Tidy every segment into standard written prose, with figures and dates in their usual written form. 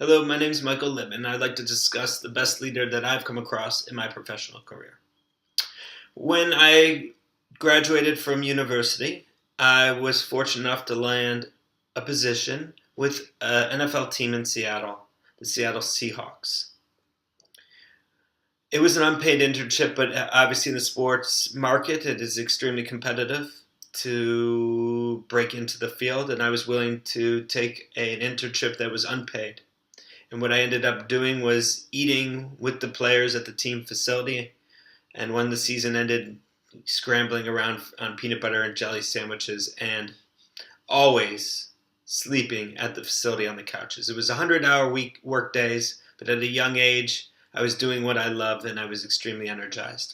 Hello, my name is Michael Lippman, and I'd like to discuss the best leader that I've come across in my professional career. When I graduated from university, I was fortunate enough to land a position with an NFL team in Seattle, the Seattle Seahawks. It was an unpaid internship, but obviously in the sports market, it is extremely competitive to break into the field, and I was willing to take an internship that was unpaid. And what I ended up doing was eating with the players at the team facility. And when the season ended, scrambling around on peanut butter and jelly sandwiches and always sleeping at the facility on the couches. It was 100-hour week work days, but at a young age, I was doing what I loved and I was extremely energized.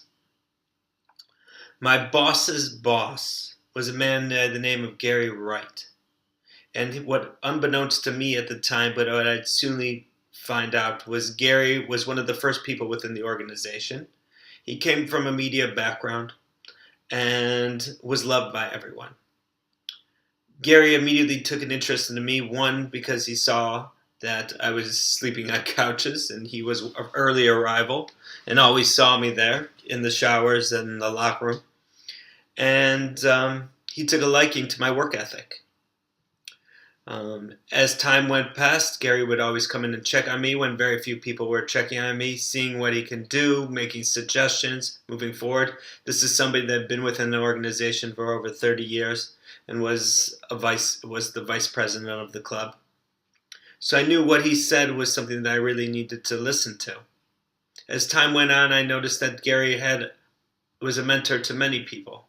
My boss's boss was a man by the name of Gary Wright. And what, unbeknownst to me at the time, but what I'd soon find out, was Gary was one of the first people within the organization. He came from a media background and was loved by everyone. Gary immediately took an interest in me, one, because he saw that I was sleeping on couches and he was an early arrival and always saw me there in the showers and in the locker room. And he took a liking to my work ethic. As time went past, Gary would always come in and check on me when very few people were checking on me, seeing what he can do, making suggestions, moving forward. This is somebody that had been within the organization for over 30 years and was the vice president of the club. So I knew what he said was something that I really needed to listen to. As time went on, I noticed that Gary was a mentor to many people.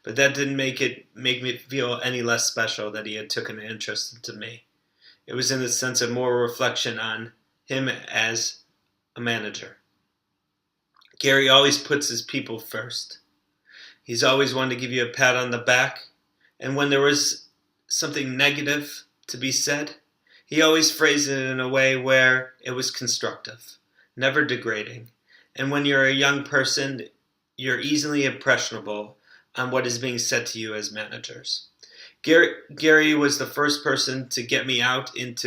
But that didn't make me feel any less special that he had taken an interest into me. It was in the sense of more reflection on him as a manager. Gary always puts his people first. He's always wanted to give you a pat on the back. And when there was something negative to be said, he always phrased it in a way where it was constructive, never degrading. And when you're a young person, you're easily impressionable on what is being said to you as managers. Gary was the first person to get me outside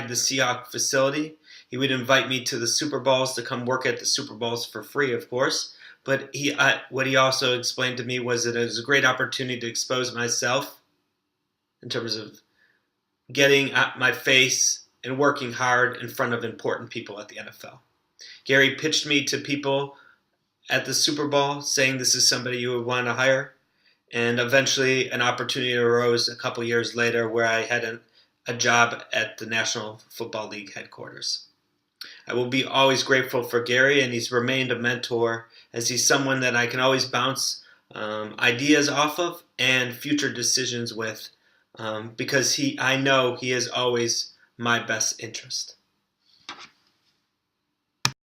the Seahawks facility. He would invite me to the Super Bowls to come work at the Super Bowls for free, of course. But what he also explained to me was that it was a great opportunity to expose myself in terms of getting at my face and working hard in front of important people at the NFL. Gary pitched me to people at the Super Bowl, saying this is somebody you would want to hire. And eventually an opportunity arose a couple years later where I had a job at the National Football League headquarters. I will be always grateful for Gary, and he's remained a mentor as he's someone that I can always bounce ideas off of and future decisions with because I know he is always my best interest.